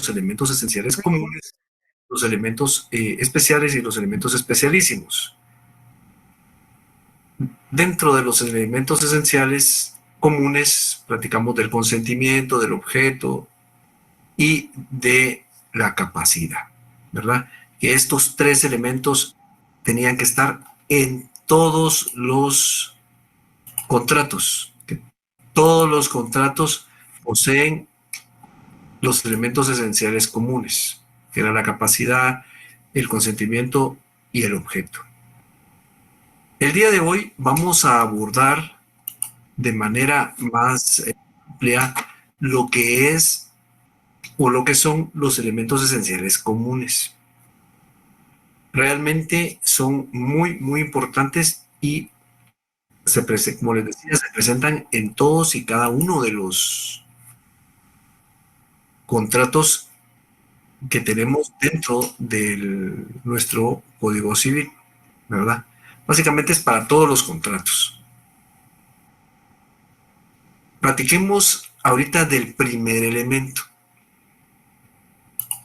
elementos esenciales comunes, los elementos especiales y los elementos especialísimos. Dentro de los elementos esenciales comunes, platicamos del consentimiento, del objeto y de la capacidad, ¿verdad? Que estos tres elementos tenían que estar en todos los contratos. Que todos los contratos poseen los elementos esenciales comunes, que era la capacidad, el consentimiento y el objeto. El día de hoy vamos a abordar de manera más amplia lo que es o lo que son los elementos esenciales comunes. Realmente son muy, muy importantes y como les decía, se presentan en todos y cada uno de los contratos que tenemos dentro de nuestro Código Civil, ¿verdad? Básicamente es para todos los contratos. Platiquemos ahorita del primer elemento.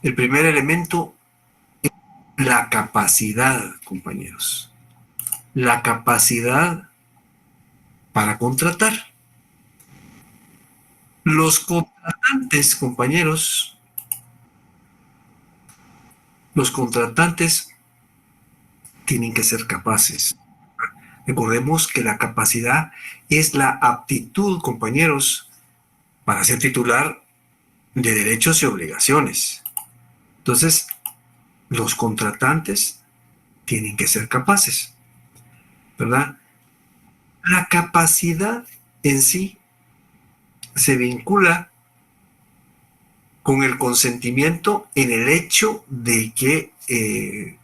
El primer elemento es la capacidad, compañeros. La capacidad para contratar. Los contratantes, compañeros, los contratantes tienen que ser capaces. Recordemos que la capacidad es la aptitud, compañeros, para ser titular de derechos y obligaciones. Entonces, los contratantes tienen que ser capaces, ¿verdad? La capacidad en sí se vincula con el consentimiento en el hecho de que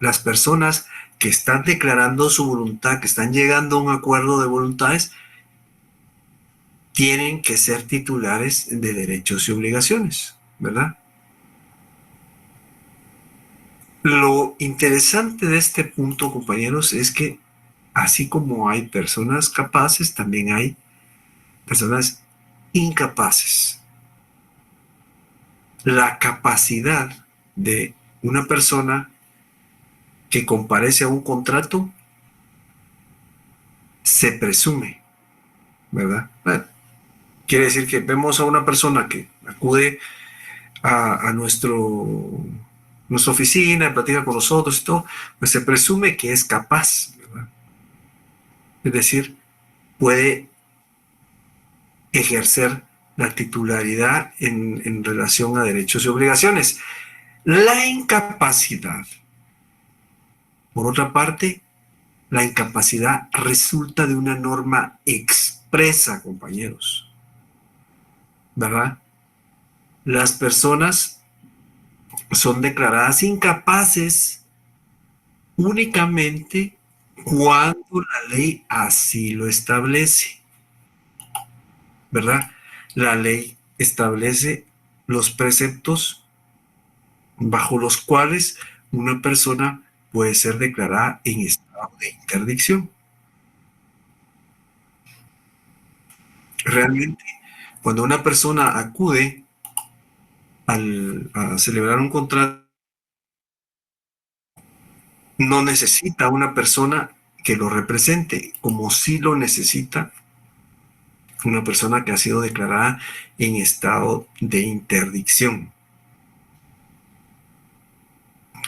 las personas que están declarando su voluntad, que están llegando a un acuerdo de voluntades, tienen que ser titulares de derechos y obligaciones, ¿verdad? Lo interesante de este punto, compañeros, es que así como hay personas capaces, también hay personas incapaces. La capacidad de una persona que comparece a un contrato se presume, ¿verdad? Bueno, quiere decir que vemos a una persona que acude a nuestra oficina, platica con nosotros y todo, pues se presume que es capaz, ¿verdad? Es decir, puede ejercer la titularidad en relación a derechos y obligaciones. La incapacidad, por otra parte, la incapacidad resulta de una norma expresa, compañeros, ¿verdad? Las personas son declaradas incapaces únicamente cuando la ley así lo establece, ¿verdad? La ley establece los preceptos bajo los cuales una persona puede ser declarada en estado de interdicción. Realmente, cuando una persona acude a celebrar un contrato, no necesita una persona que lo represente, como sí lo necesita una persona que ha sido declarada en estado de interdicción.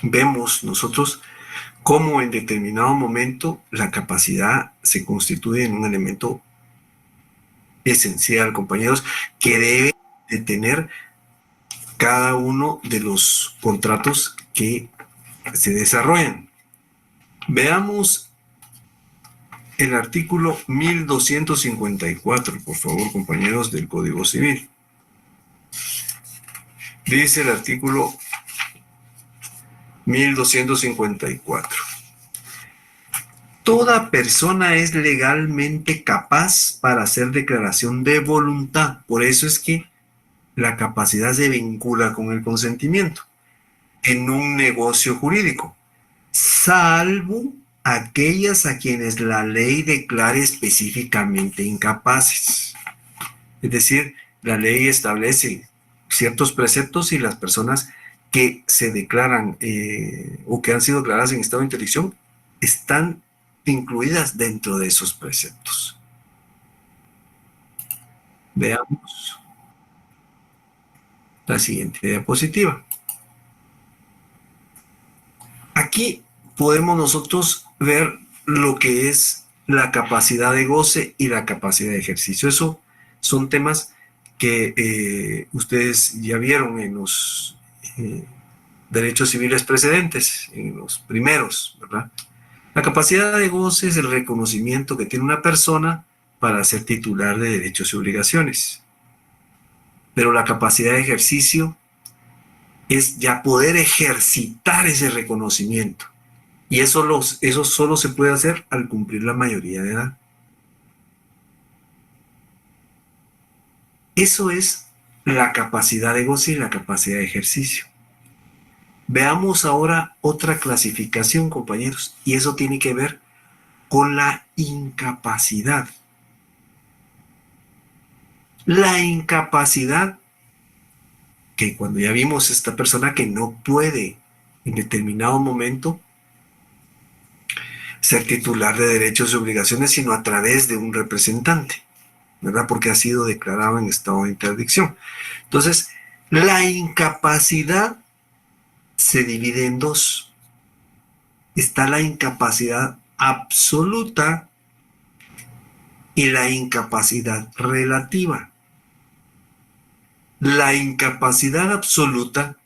Vemos nosotros cómo en determinado momento la capacidad se constituye en un elemento esencial, compañeros, que debe de tener cada uno de los contratos que se desarrollan. Veamos el artículo 1254, por favor, compañeros del Código Civil. Dice el artículo 1254. Toda persona es legalmente capaz para hacer declaración de voluntad. Por eso es que la capacidad se vincula con el consentimiento en un negocio jurídico, salvo aquellas a quienes la ley declare específicamente incapaces. Es decir, la ley establece ciertos preceptos y las personas que se declaran o que han sido declaradas en estado de interdicción están incluidas dentro de esos preceptos. Veamos la siguiente diapositiva. Aquí podemos nosotros ver lo que es la capacidad de goce y la capacidad de ejercicio. Eso son temas que ustedes ya vieron en los derechos civiles precedentes, en los primeros, ¿verdad? La capacidad de goce es el reconocimiento que tiene una persona para ser titular de derechos y obligaciones. Pero la capacidad de ejercicio es ya poder ejercitar ese reconocimiento. Y eso solo se puede hacer al cumplir la mayoría de edad. Eso es la capacidad de goce y la capacidad de ejercicio. Veamos ahora otra clasificación, compañeros, y eso tiene que ver con la incapacidad. La incapacidad, que cuando ya vimos esta persona que no puede en determinado momento ser titular de derechos y obligaciones, sino a través de un representante, ¿verdad? Porque ha sido declarado en estado de interdicción. Entonces, la incapacidad se divide en dos. Está la incapacidad absoluta y la incapacidad relativa. La incapacidad absoluta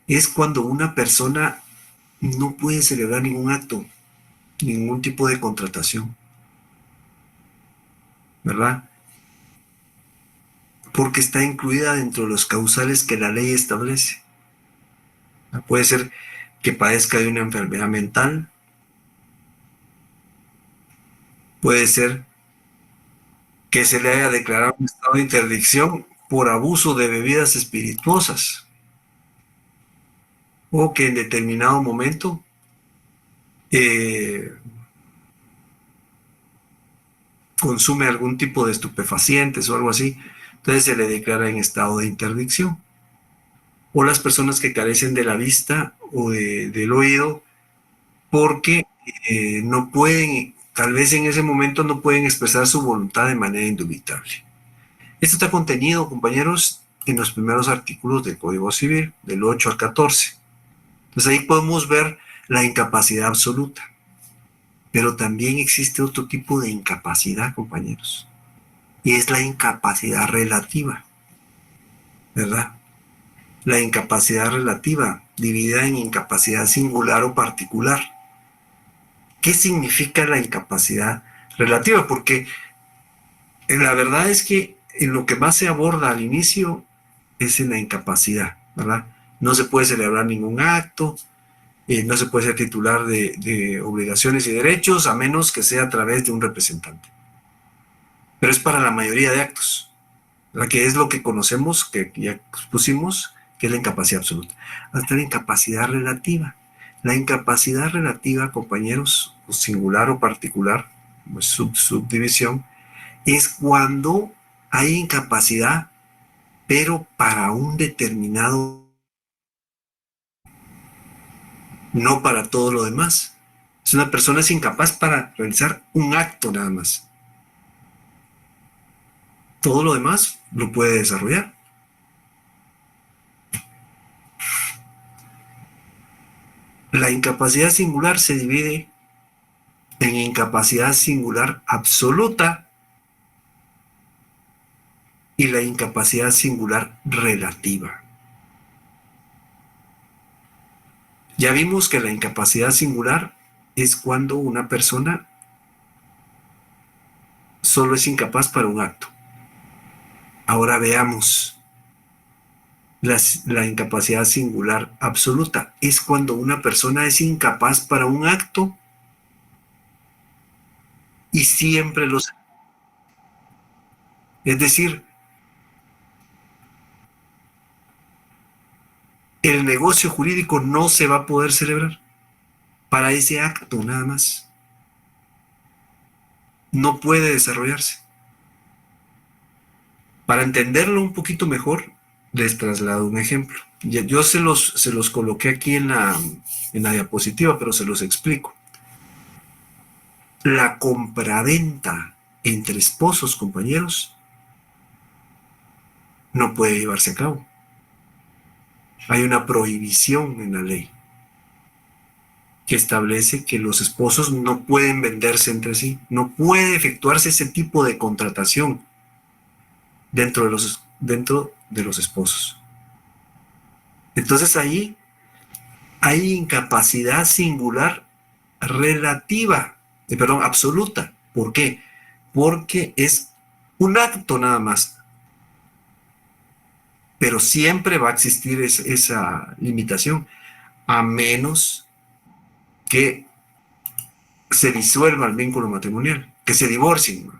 es cuando una persona no puede celebrar ningún acto, ningún tipo de contratación, ¿verdad? Porque está incluida dentro de los causales que la ley establece. Puede ser que padezca de una enfermedad mental, puede ser que se le haya declarado un estado de interdicción por abuso de bebidas espirituosas, o que en determinado momento eh, consume algún tipo de estupefacientes o algo así, entonces se le declara en estado de interdicción. O las personas que carecen de la vista o del oído porque no pueden, tal vez en ese momento no pueden expresar su voluntad de manera indubitable. Esto está contenido, compañeros, en los primeros artículos del Código Civil, del 8 al 14. Entonces ahí podemos ver la incapacidad absoluta. Pero también existe otro tipo de incapacidad, compañeros. Y es la incapacidad relativa, ¿verdad? La incapacidad relativa, dividida en incapacidad singular o particular. ¿Qué significa la incapacidad relativa? Porque la verdad es que en lo que más se aborda al inicio es en la incapacidad, ¿verdad? No se puede celebrar ningún acto, no se puede ser titular de obligaciones y derechos a menos que sea a través de un representante. Pero es para la mayoría de actos, ¿verdad? Que es lo que conocemos, que ya pusimos, que es la incapacidad absoluta. Hasta la incapacidad relativa. La incapacidad relativa, compañeros, singular o particular, pues subdivisión, es cuando hay incapacidad, pero para un determinado, no para todo lo demás. Es una persona es incapaz para realizar un acto nada más. Todo lo demás lo puede desarrollar. La incapacidad singular se divide en incapacidad singular absoluta y la incapacidad singular relativa. Ya vimos que la incapacidad singular es cuando una persona solo es incapaz para un acto. Ahora veamos la incapacidad singular absoluta. Es cuando una persona es incapaz para un acto y siempre los... Es decir, el negocio jurídico no se va a poder celebrar para ese acto nada más. No puede desarrollarse. Para entenderlo un poquito mejor, les traslado un ejemplo. Yo se los coloqué aquí en la diapositiva, pero se los explico. La compraventa entre esposos, compañeros, no puede llevarse a cabo. Hay una prohibición en la ley que establece que los esposos no pueden venderse entre sí, no puede efectuarse ese tipo de contratación dentro de los esposos. Entonces ahí hay incapacidad singular relativa, perdón, absoluta. ¿Por qué? Porque es un acto nada más, pero siempre va a existir esa limitación, a menos que se disuelva el vínculo matrimonial, que se divorcien.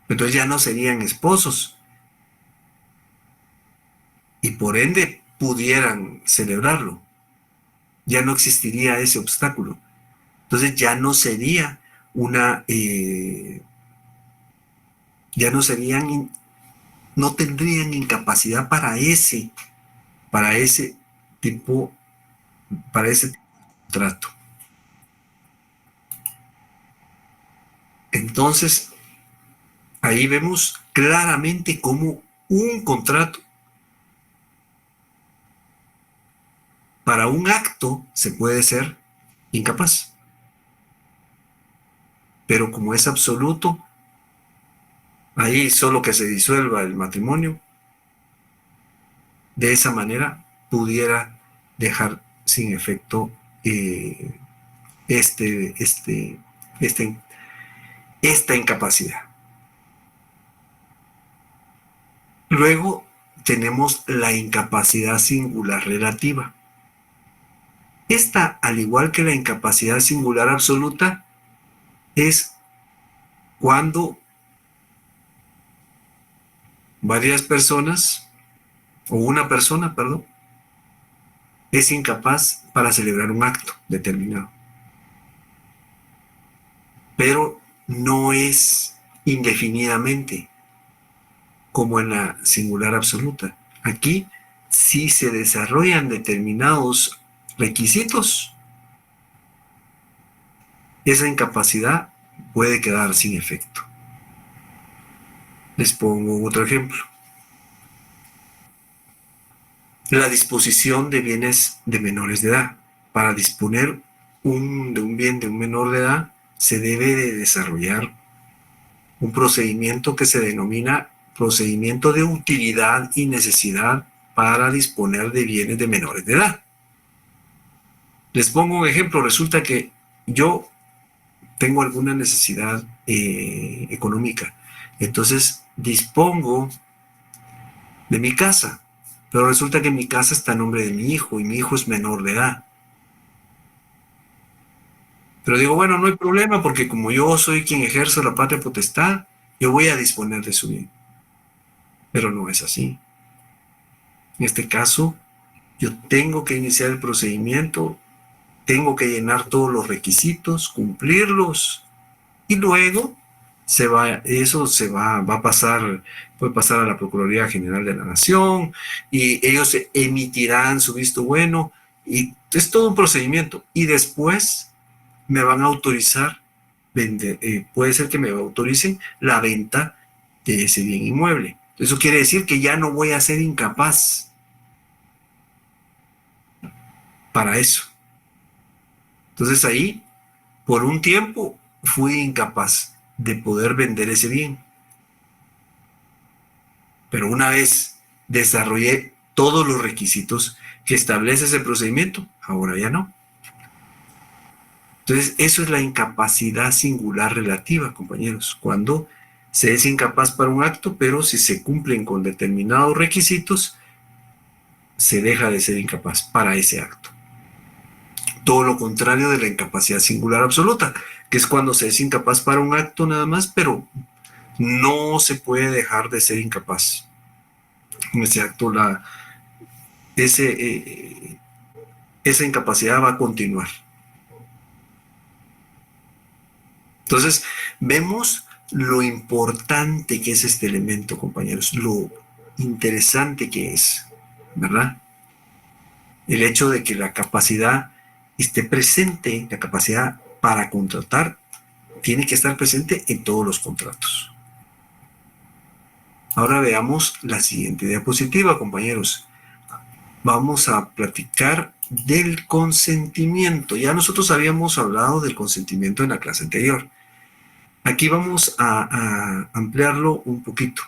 Entonces ya no serían esposos y por ende pudieran celebrarlo. Ya no existiría ese obstáculo. Entonces ya no sería una, ya no serían, no tendrían incapacidad para ese tipo, para ese trato. Entonces, ahí vemos claramente cómo un contrato para un acto se puede ser incapaz, pero como es absoluto, ahí solo que se disuelva el matrimonio, de esa manera pudiera dejar sin efecto eh, este, este, este, esta incapacidad. Luego tenemos la incapacidad singular relativa. Esta, al igual que la incapacidad singular absoluta, es cuando varias personas, o una persona, perdón, es incapaz para celebrar un acto determinado. Pero no es indefinidamente como en la singular absoluta. Aquí sí se desarrollan determinados requisitos, esa incapacidad puede quedar sin efecto. Les pongo otro ejemplo. La disposición de bienes de menores de edad. Para disponer de un bien de un menor de edad, se debe de desarrollar un procedimiento que se denomina procedimiento de utilidad y necesidad para disponer de bienes de menores de edad. Les pongo un ejemplo. Resulta que yo tengo alguna necesidad económica. Entonces dispongo de mi casa, pero resulta que mi casa está a nombre de mi hijo y mi hijo es menor de edad. Pero digo, bueno, no hay problema porque como yo soy quien ejerce la patria potestad, yo voy a disponer de su bien. Pero no es así. En este caso, yo tengo que iniciar el procedimiento, tengo que llenar todos los requisitos, cumplirlos y luego eso va a pasar, puede pasar a la Procuraduría General de la Nación y ellos emitirán su visto bueno y es todo un procedimiento. Y después me van a autorizar, puede ser que me autoricen la venta de ese bien inmueble. Eso quiere decir que ya no voy a ser incapaz para eso. Entonces ahí, por un tiempo, fui incapaz de poder vender ese bien. Pero una vez desarrollé todos los requisitos que establece ese procedimiento, ahora ya no. Entonces, eso es la incapacidad singular relativa, compañeros, cuando se es incapaz para un acto, pero si se cumplen con determinados requisitos, se deja de ser incapaz para ese acto. Todo lo contrario de la incapacidad singular absoluta, que es cuando se es incapaz para un acto nada más, pero no se puede dejar de ser incapaz. En ese acto, ese, esa incapacidad va a continuar. Entonces, vemos lo importante que es este elemento, compañeros, lo interesante que es, ¿verdad? El hecho de que la capacidad esté presente, la capacidad para contratar, tiene que estar presente en todos los contratos. Ahora veamos la siguiente diapositiva, compañeros. Vamos a platicar del consentimiento. Ya nosotros habíamos hablado del consentimiento en la clase anterior. Aquí vamos a ampliarlo un poquito.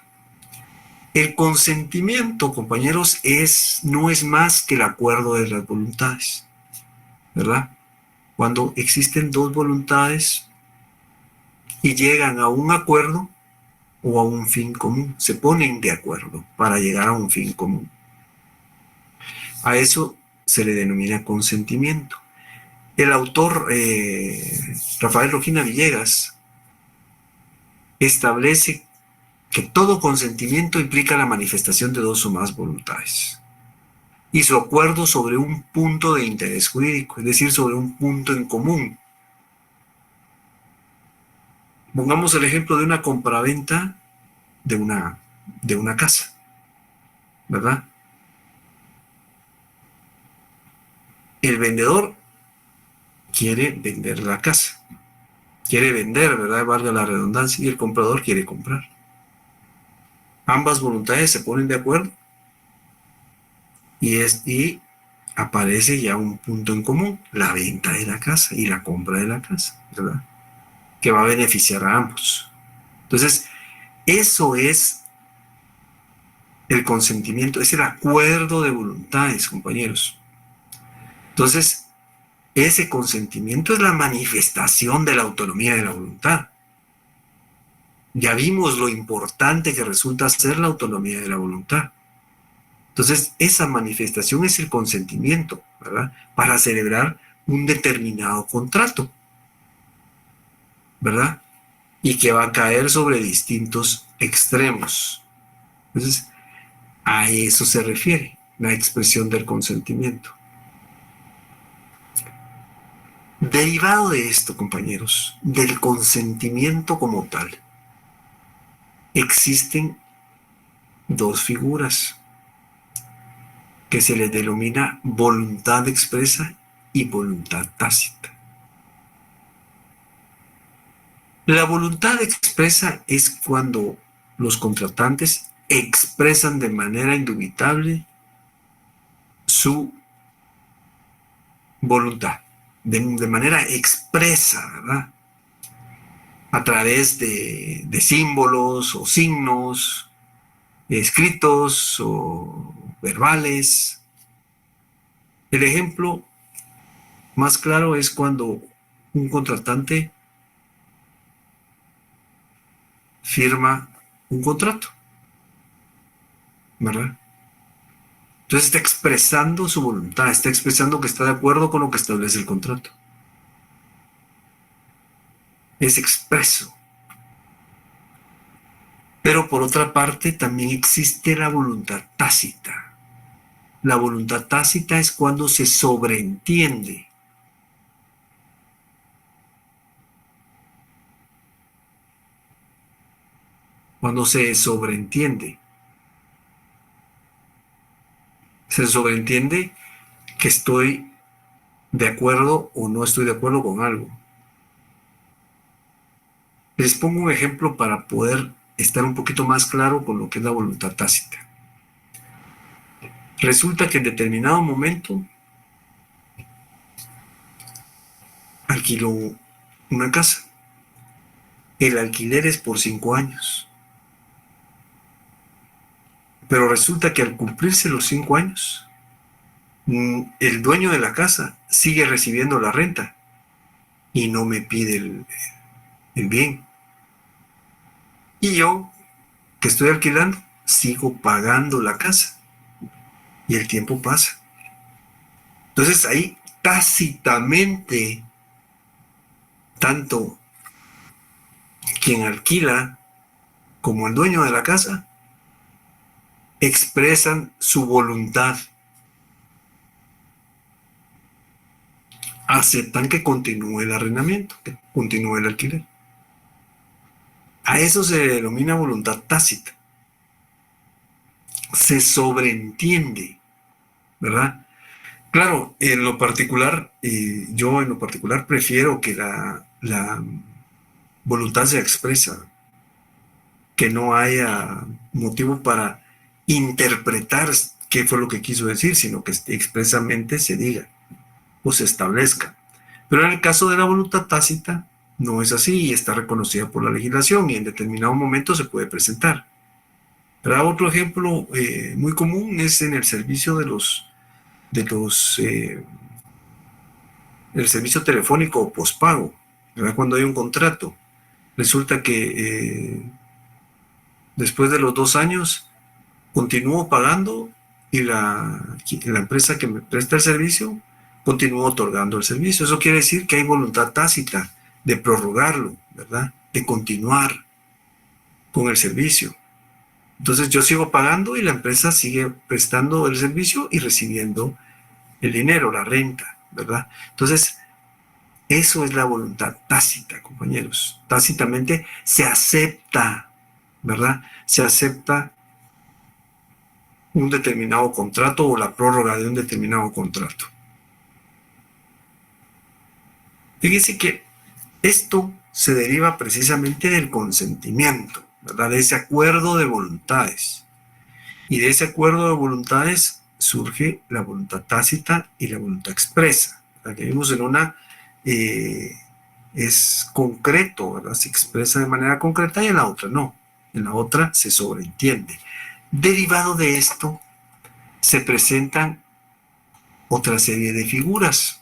El consentimiento, compañeros, no es más que el acuerdo de las voluntades, ¿verdad? Cuando existen dos voluntades y llegan a un acuerdo o a un fin común, se ponen de acuerdo para llegar a un fin común. A eso se le denomina consentimiento. El autor Rafael Rojina Villegas establece que todo consentimiento implica la manifestación de dos o más voluntades y su acuerdo sobre un punto de interés jurídico, es decir, sobre un punto en común. Pongamos el ejemplo de una compraventa de una casa, ¿verdad? El vendedor quiere vender la casa, quiere vender, ¿verdad? Valga la redundancia, y el comprador quiere comprar. Ambas voluntades se ponen de acuerdo y aparece ya un punto en común, la venta de la casa y la compra de la casa, ¿verdad? Que va a beneficiar a ambos. Entonces, eso es el consentimiento, es el acuerdo de voluntades, compañeros. Entonces, ese consentimiento es la manifestación de la autonomía de la voluntad. Ya vimos lo importante que resulta ser la autonomía de la voluntad. Entonces, esa manifestación es el consentimiento, ¿verdad? Para celebrar un determinado contrato, ¿verdad? Y que va a caer sobre distintos extremos. Entonces, a eso se refiere la expresión del consentimiento. Derivado de esto, compañeros, del consentimiento como tal, existen dos figuras que se les denomina voluntad expresa y voluntad tácita. La voluntad expresa es cuando los contratantes expresan de manera indubitable su voluntad, de manera expresa, ¿verdad? A través de símbolos o signos, escritos o verbales. El ejemplo más claro es cuando un contratante firma un contrato, ¿verdad? Entonces está expresando su voluntad, está expresando que está de acuerdo con lo que establece el contrato. Es expreso. Pero por otra parte también existe la voluntad tácita. La voluntad tácita es cuando se sobreentiende. Cuando se sobreentiende. Se sobreentiende que estoy de acuerdo o no estoy de acuerdo con algo. Les pongo un ejemplo para poder estar un poquito más claro con lo que es la voluntad tácita. Resulta que en determinado momento alquiló una casa. El alquiler es por 5 años. Pero resulta que al cumplirse los 5 años, el dueño de la casa sigue recibiendo la renta y no me pide el bien. Y yo, que estoy alquilando, sigo pagando la casa y el tiempo pasa. Entonces ahí tácitamente, tanto quien alquila como el dueño de la casa expresan su voluntad, aceptan que continúe el arrendamiento, que continúe el alquiler. A eso se denomina voluntad tácita. Se sobreentiende, ¿verdad? Claro, en lo particular, yo en lo particular prefiero que la voluntad se expresa, que no haya motivo para interpretar qué fue lo que quiso decir, sino que expresamente se diga o se establezca. Pero en el caso de la voluntad tácita, no es así y está reconocida por la legislación y en determinado momento se puede presentar. Pero otro ejemplo muy común es en el servicio de los el servicio telefónico o pospago, ¿verdad? Cuando hay un contrato, resulta que después de los 2 años continúo pagando y la empresa que me presta el servicio continúa otorgando el servicio. Eso quiere decir que hay voluntad tácita de prorrogarlo, ¿verdad? De continuar con el servicio. Entonces yo sigo pagando y la empresa sigue prestando el servicio y recibiendo el dinero, la renta, ¿verdad? Entonces, eso es la voluntad tácita, compañeros. Tácitamente se acepta, ¿verdad? Se acepta un determinado contrato o la prórroga de un determinado contrato. Fíjense que esto se deriva precisamente del consentimiento, ¿verdad? De ese acuerdo de voluntades. Y de ese acuerdo de voluntades surge la voluntad tácita y la voluntad expresa. La que vimos en una es concreto, ¿verdad? Se expresa de manera concreta y en la otra no. En la otra se sobreentiende. Derivado de esto, se presentan otra serie de figuras.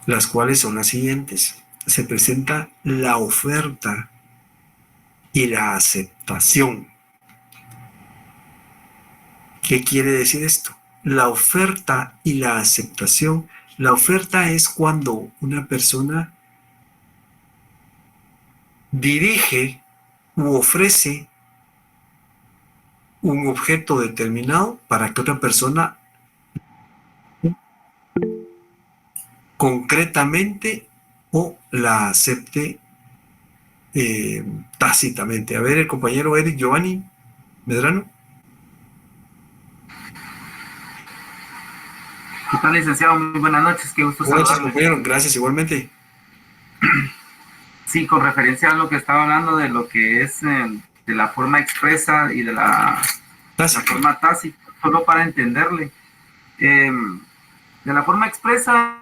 Las cuales son las siguientes. Se presenta la oferta y la aceptación. ¿Qué quiere decir esto? La oferta y la aceptación. La oferta es cuando una persona dirige u ofrece un objeto determinado para que otra persona concretamente o la acepte tácitamente. A ver, el compañero Eric Giovanni Medrano. ¿Qué tal, licenciado? Muy buenas noches, qué gusto Buenas noches, saludarle. compañero. Gracias, igualmente. Sí, con referencia a lo que estaba hablando de lo que es de la forma expresa y de la forma tácita, solo para entenderle. De la forma expresa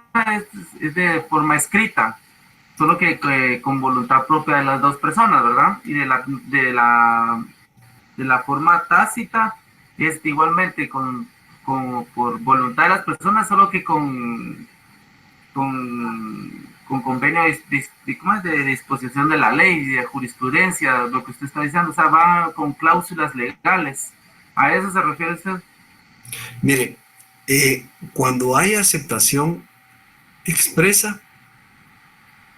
es de forma escrita, solo que con voluntad propia de las dos personas, ¿verdad? Y de la forma tácita es igualmente por voluntad de las personas, solo que con convenio de disposición de la ley, de jurisprudencia, lo que usted está diciendo, o sea, va con cláusulas legales. ¿A eso se refiere usted? Mire, cuando hay aceptación expresa,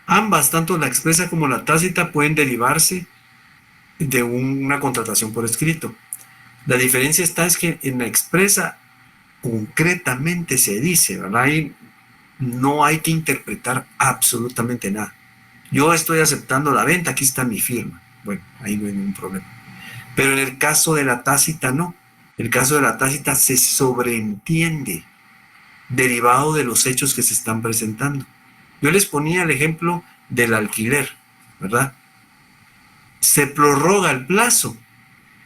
ambas, tanto la expresa como la tácita, pueden derivarse de una contratación por escrito. La diferencia está es que en la expresa concretamente se dice, ¿verdad? Ahí no hay que interpretar absolutamente nada. Yo estoy aceptando la venta, aquí está mi firma. Bueno, ahí no hay ningún problema. Pero en el caso de la tácita, no. En el caso de la tácita se sobreentiende, derivado de los hechos que se están presentando. Yo les ponía el ejemplo del alquiler, ¿verdad? Se prorroga el plazo.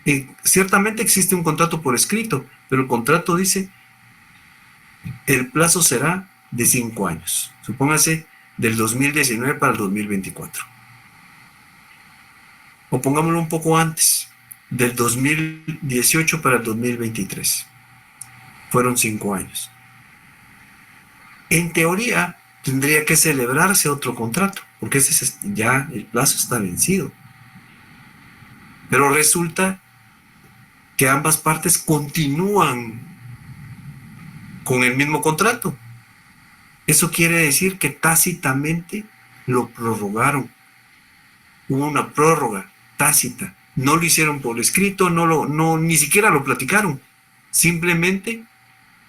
Y ciertamente existe un contrato por escrito, pero el contrato dice el plazo será de 5 años. Supóngase del 2019 para el 2024. O pongámoslo un poco antes, del 2018 para el 2023. Fueron 5 años. En teoría, tendría que celebrarse otro contrato, porque ya el plazo está vencido. Pero resulta que ambas partes continúan con el mismo contrato. Eso quiere decir que tácitamente lo prorrogaron. Hubo una prórroga tácita. No lo hicieron por escrito, ni siquiera lo platicaron. Simplemente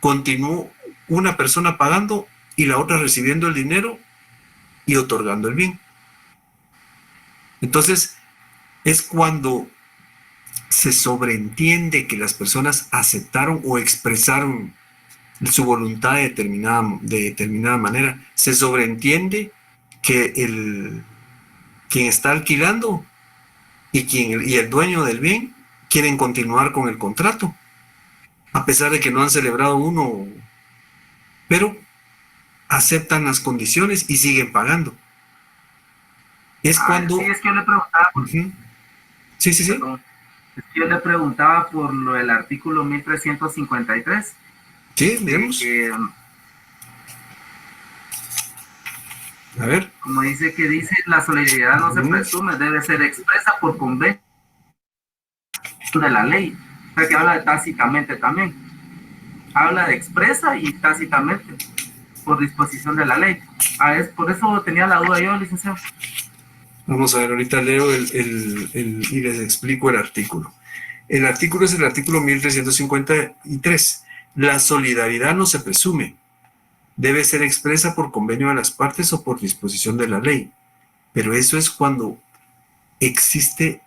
continuó una persona pagando y la otra recibiendo el dinero y otorgando el bien. Entonces, es cuando se sobreentiende que las personas aceptaron o expresaron su voluntad de determinada manera. Se sobreentiende que quien está alquilando y el dueño del bien quieren continuar con el contrato, a pesar de que no han celebrado uno, pero aceptan las condiciones y siguen pagando. Es cuando... Sí, es que yo le preguntaba... Sí, sí, sí. Perdón. Es que yo le preguntaba por lo del artículo 1353. Sí, miremos. A ver. Como dice la solidaridad no se presume, debe ser expresa por convenio de la ley. O sea que habla de tácitamente también. Habla de expresa y tácitamente, por disposición de la ley. Por eso tenía la duda yo, licenciado. Vamos a ver, ahorita leo y les explico el artículo. El artículo es el artículo 1353. La solidaridad no se presume. Debe ser expresa por convenio de las partes o por disposición de la ley. Pero eso es cuando existe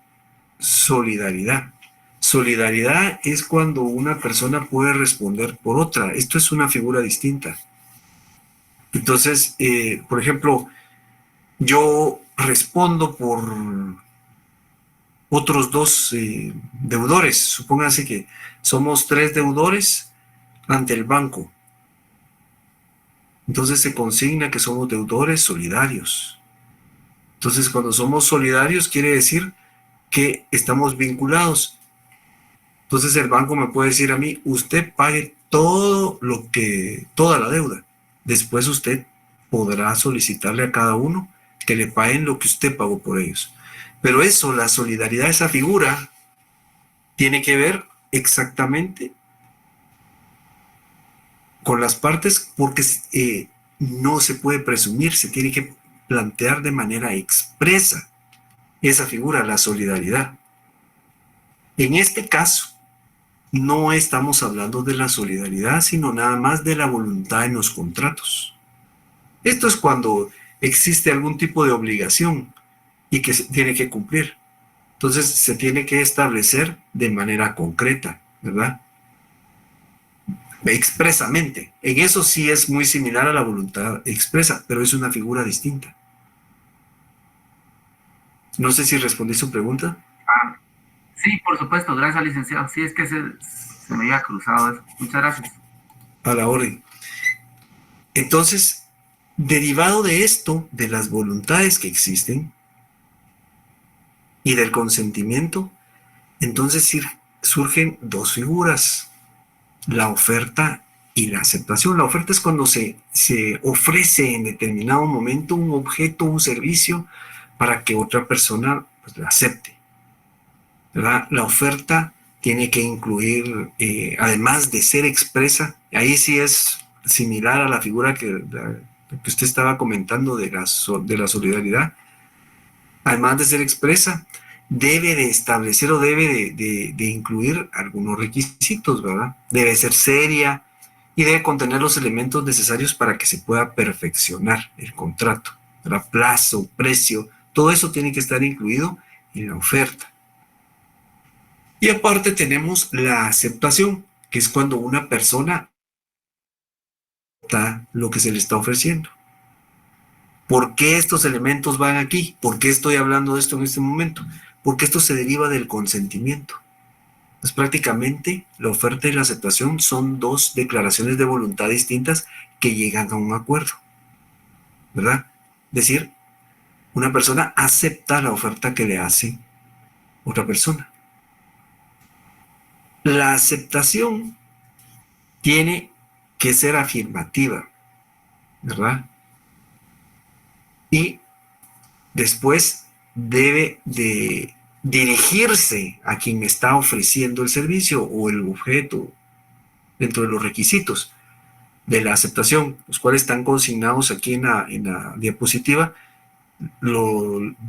solidaridad. Solidaridad es cuando una persona puede responder por otra. Esto es una figura distinta. Entonces, por ejemplo, yo respondo por otros dos deudores. Supónganse que somos 3 deudores ante el banco. Entonces se consigna que somos deudores solidarios. Entonces, cuando somos solidarios quiere decir que estamos vinculados. Entonces el banco me puede decir a mí, usted pague toda la deuda. Después usted podrá solicitarle a cada uno que le paguen lo que usted pagó por ellos. Pero eso, la solidaridad, esa figura, tiene que ver exactamente con las partes porque no se puede presumir, se tiene que plantear de manera expresa esa figura, la solidaridad. En este caso, no estamos hablando de la solidaridad, sino nada más de la voluntad en los contratos. Esto es cuando existe algún tipo de obligación y que se tiene que cumplir. Entonces se tiene que establecer de manera concreta, ¿verdad? Expresamente. En eso sí es muy similar a la voluntad expresa, pero es una figura distinta. No sé si respondí su pregunta. Sí, por supuesto, gracias, licenciado. Sí, es que se me había cruzado eso. Muchas gracias. A la orden. Entonces, derivado de esto, de las voluntades que existen y del consentimiento, entonces surgen dos figuras, la oferta y la aceptación. La oferta es cuando se ofrece en determinado momento un objeto, un servicio, para que otra persona pues, lo acepte, ¿verdad? La oferta tiene que incluir, además de ser expresa, ahí sí es similar a la figura que usted estaba comentando de la solidaridad, además de ser expresa, debe de establecer o debe de incluir algunos requisitos, ¿verdad? Debe ser seria y debe contener los elementos necesarios para que se pueda perfeccionar el contrato, ¿verdad? Plazo, precio, todo eso tiene que estar incluido en la oferta. Y aparte tenemos la aceptación, que es cuando una persona da lo que se le está ofreciendo. ¿Por qué estos elementos van aquí? ¿Por qué estoy hablando de esto en este momento? Porque esto se deriva del consentimiento. Pues prácticamente la oferta y la aceptación son dos declaraciones de voluntad distintas que llegan a un acuerdo, ¿verdad? Es decir, una persona acepta la oferta que le hace otra persona. La aceptación tiene que ser afirmativa, ¿verdad? Y después debe de dirigirse a quien está ofreciendo el servicio o el objeto dentro de los requisitos de la aceptación, los cuales están consignados aquí en la diapositiva.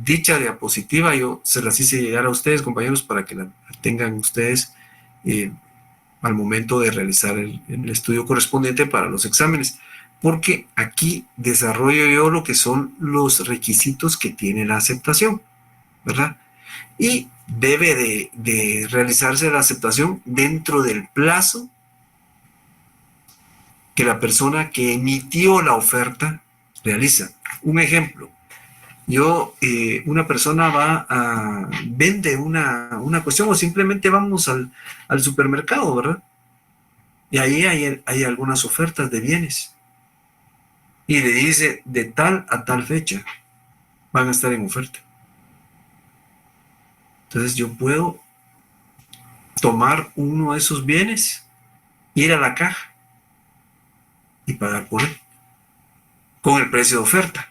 Dicha diapositiva yo se las hice llegar a ustedes, compañeros, para que la tengan ustedes al momento de realizar el estudio correspondiente para los exámenes. porque aquí desarrollo yo lo que son los requisitos que tiene la aceptación, ¿verdad? Y debe de realizarse la aceptación dentro del plazo que la persona que emitió la oferta realiza. Un ejemplo, una persona vende una cuestión o simplemente vamos al supermercado, ¿verdad? Y ahí hay algunas ofertas de bienes. Y le dice, de tal a tal fecha van a estar en oferta. Entonces yo puedo tomar uno de esos bienes, ir a la caja y pagar por él, con el precio de oferta.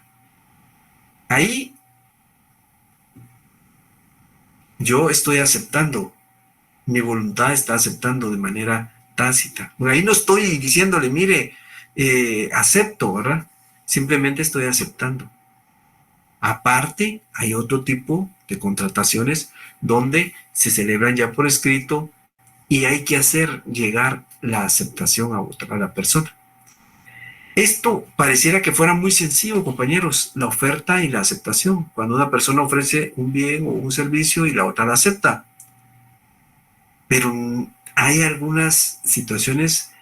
Ahí yo estoy aceptando, mi voluntad está aceptando de manera tácita. Ahí no estoy diciéndole, mire, acepto, ¿verdad? Simplemente estoy aceptando. Aparte, hay otro tipo de contrataciones donde se celebran ya por escrito y hay que hacer llegar la aceptación a la persona. Esto pareciera que fuera muy sencillo, compañeros, la oferta y la aceptación. Cuando una persona ofrece un bien o un servicio y la otra la acepta. Pero hay algunas situaciones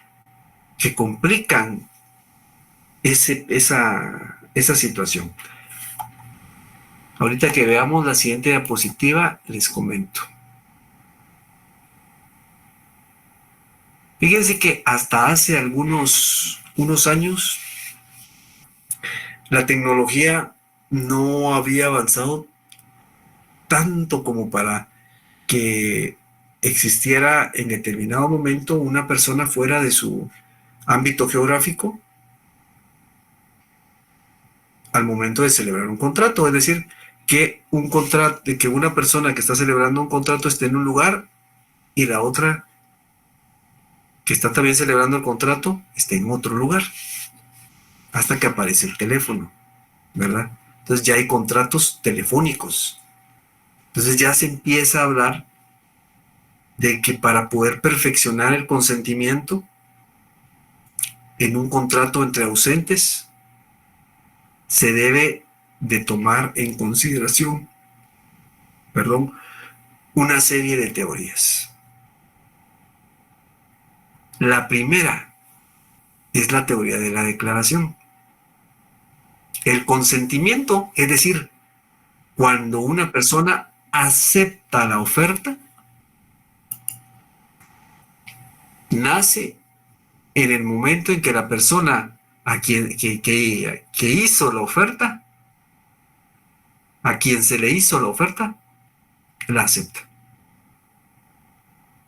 que complican esa situación. Ahorita que veamos la siguiente diapositiva, les comento. Fíjense que hasta hace unos años la tecnología no había avanzado tanto como para que existiera en determinado momento una persona fuera de su ámbito geográfico al momento de celebrar un contrato. Es decir, que una persona que está celebrando un contrato esté en un lugar y la otra que está también celebrando el contrato esté en otro lugar, hasta que aparece el teléfono, ¿verdad? Entonces ya hay contratos telefónicos. Entonces ya se empieza a hablar de que para poder perfeccionar el consentimiento en un contrato entre ausentes, se debe de tomar en consideración, perdón, una serie de teorías. La primera es la teoría de la declaración. El consentimiento, es decir, cuando una persona acepta la oferta, nace en el momento en que la persona que hizo la oferta, a quien se le hizo la oferta, la acepta.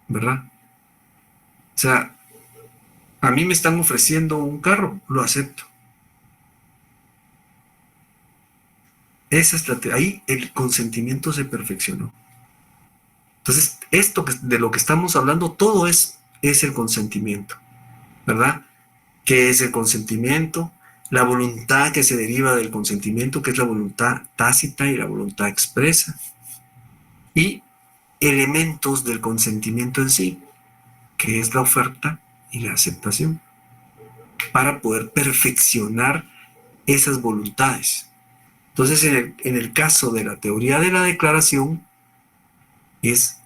¿Verdad? O sea, a mí me están ofreciendo un carro, lo acepto. Ahí el consentimiento se perfeccionó. Entonces, de lo que estamos hablando, todo es el consentimiento, ¿verdad? ¿Qué es el consentimiento? La voluntad que se deriva del consentimiento, que es la voluntad tácita y la voluntad expresa. Y elementos del consentimiento en sí, que es la oferta y la aceptación, para poder perfeccionar esas voluntades. Entonces, en el caso de la teoría de la declaración, es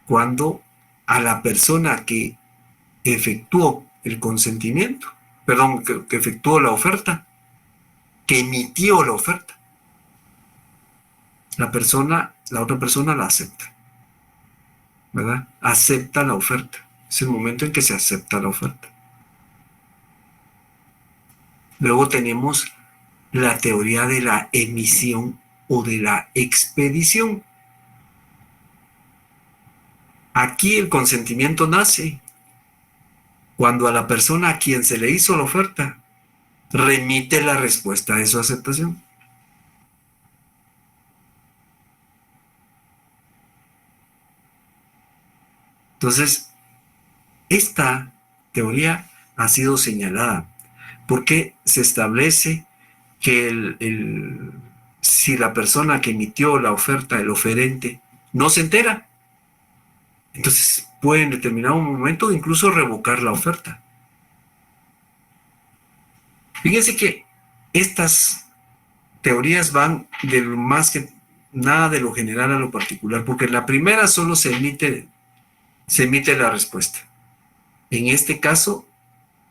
cuando a la persona que efectuó el consentimiento, perdón, que efectuó la oferta, que emitió la oferta, la otra persona la acepta, ¿verdad? Acepta la oferta. Es el momento en que se acepta la oferta. Luego tenemos la teoría de la emisión o de la expedición. Aquí el consentimiento nace cuando a la persona a quien se le hizo la oferta remite la respuesta de su aceptación. Entonces, esta teoría ha sido señalada porque se establece que si la persona que emitió la oferta, el oferente, no se entera, entonces puede en determinado momento incluso revocar la oferta. Fíjense que estas teorías van de lo más que nada de lo general a lo particular, porque en la primera solo se emite la respuesta. En este caso,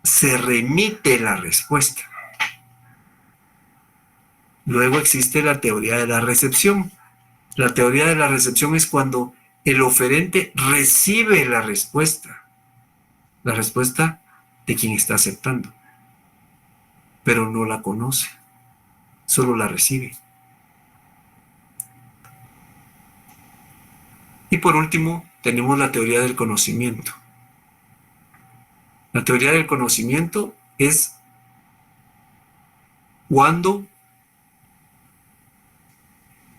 se remite la respuesta. Luego existe la teoría de la recepción. La teoría de la recepción es cuando el oferente recibe la respuesta de quien está aceptando, pero no la conoce, solo la recibe. Y por último, tenemos la teoría del conocimiento. La teoría del conocimiento es cuando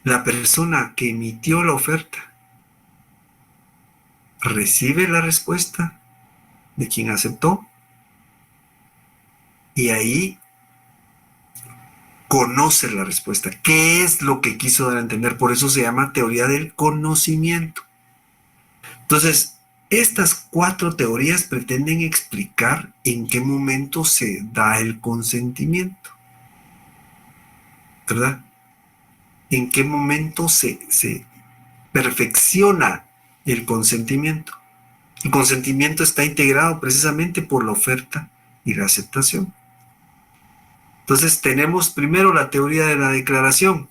la persona que emitió la oferta recibe la respuesta de quien aceptó y ahí conoce la respuesta. ¿Qué es lo que quiso dar a entender? Por eso se llama teoría del conocimiento. Entonces, estas 4 teorías pretenden explicar en qué momento se da el consentimiento, ¿verdad? En qué momento se perfecciona el consentimiento. El consentimiento está integrado precisamente por la oferta y la aceptación. Entonces tenemos primero la teoría de la declaración,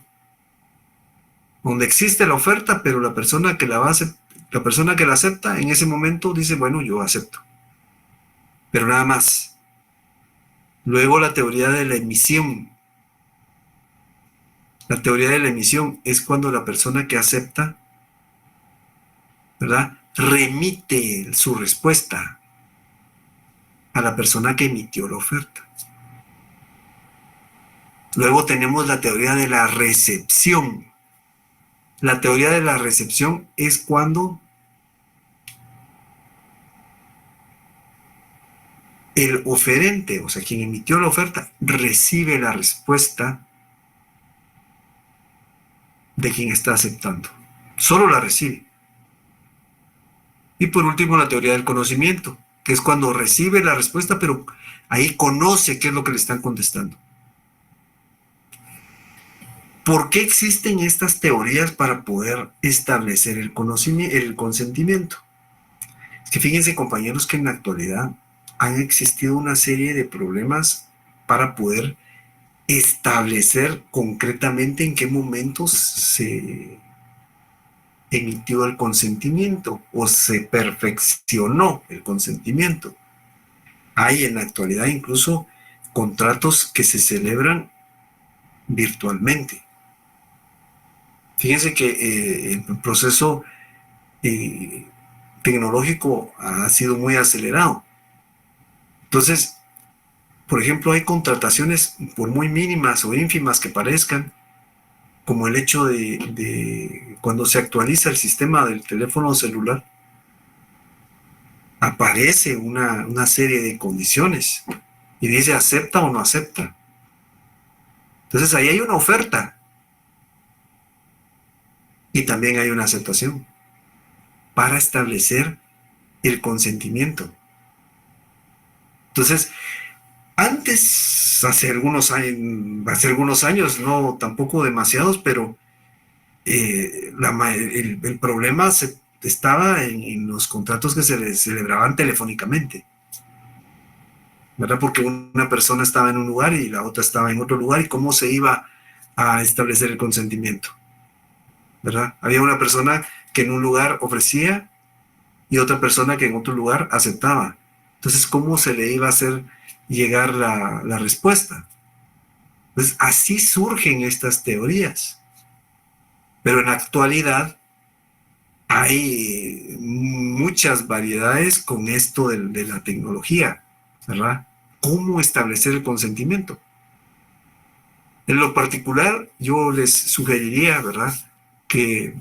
donde existe la oferta, pero la persona que la acepta en ese momento dice, bueno, yo acepto. Pero nada más. Luego la teoría de la emisión. La teoría de la emisión es cuando la persona que acepta, ¿verdad?, remite su respuesta a la persona que emitió la oferta. Luego tenemos la teoría de la recepción. La teoría de la recepción es cuando el oferente, o sea, quien emitió la oferta, recibe la respuesta de quien está aceptando. Solo la recibe. Y por último, la teoría del conocimiento, que es cuando recibe la respuesta, pero ahí conoce qué es lo que le están contestando. ¿Por qué existen estas teorías para poder establecer el consentimiento? Es que fíjense, compañeros, que en la actualidad han existido una serie de problemas para poder establecer concretamente en qué momentos se emitió el consentimiento o se perfeccionó el consentimiento. Hay en la actualidad incluso contratos que se celebran virtualmente. Fíjense que el proceso tecnológico ha sido muy acelerado. Entonces, por ejemplo, hay contrataciones, por muy mínimas o ínfimas que parezcan, como el hecho de cuando se actualiza el sistema del teléfono celular, aparece una serie de condiciones y dice acepta o no acepta. Entonces ahí hay una oferta y también hay una aceptación para establecer el consentimiento. Entonces, antes, hace algunos años, no tampoco demasiados, pero el problema estaba en los contratos que se celebraban telefónicamente, ¿verdad? Porque una persona estaba en un lugar y la otra estaba en otro lugar, y cómo se iba a establecer el consentimiento, ¿verdad? Había una persona que en un lugar ofrecía y otra persona que en otro lugar aceptaba. Entonces, ¿cómo se le iba a hacer llegar la respuesta? Pues así surgen estas teorías. Pero en la actualidad hay muchas variedades con esto de la tecnología, ¿verdad? ¿Cómo establecer el consentimiento? En lo particular, yo les sugeriría, ¿verdad?, que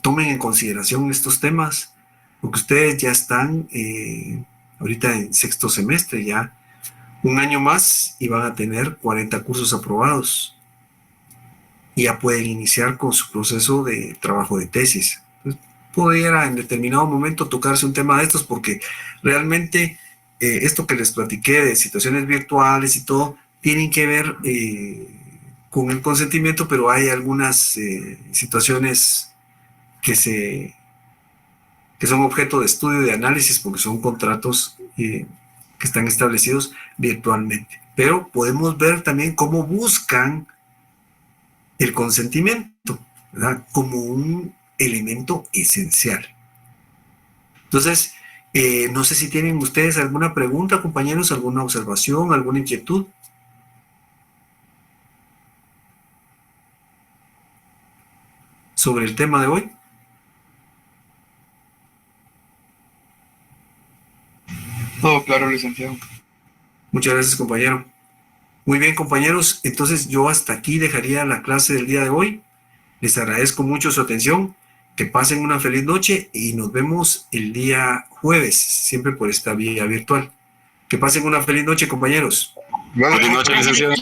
tomen en consideración estos temas, porque ustedes ya están ahorita en 6º semestre, ya un año más y van a tener 40 cursos aprobados. Y ya pueden iniciar con su proceso de trabajo de tesis. Entonces, pudiera en determinado momento tocarse un tema de estos porque realmente esto que les platiqué de situaciones virtuales y todo, tienen que ver con el consentimiento, pero hay algunas situaciones que son objeto de estudio y de análisis porque son contratos que están establecidos virtualmente. Pero podemos ver también cómo buscan el consentimiento, ¿verdad? Como un elemento esencial. Entonces, no sé si tienen ustedes alguna pregunta, compañeros, alguna observación, alguna inquietud. Sobre el tema de hoy. Todo claro, licenciado. Muchas gracias, compañero. Muy bien, compañeros. Entonces yo hasta aquí dejaría la clase del día de hoy. Les agradezco mucho su atención. Que pasen una feliz noche y nos vemos el día jueves, siempre por esta vía virtual. Que pasen una feliz noche, compañeros. Feliz noche, licenciado.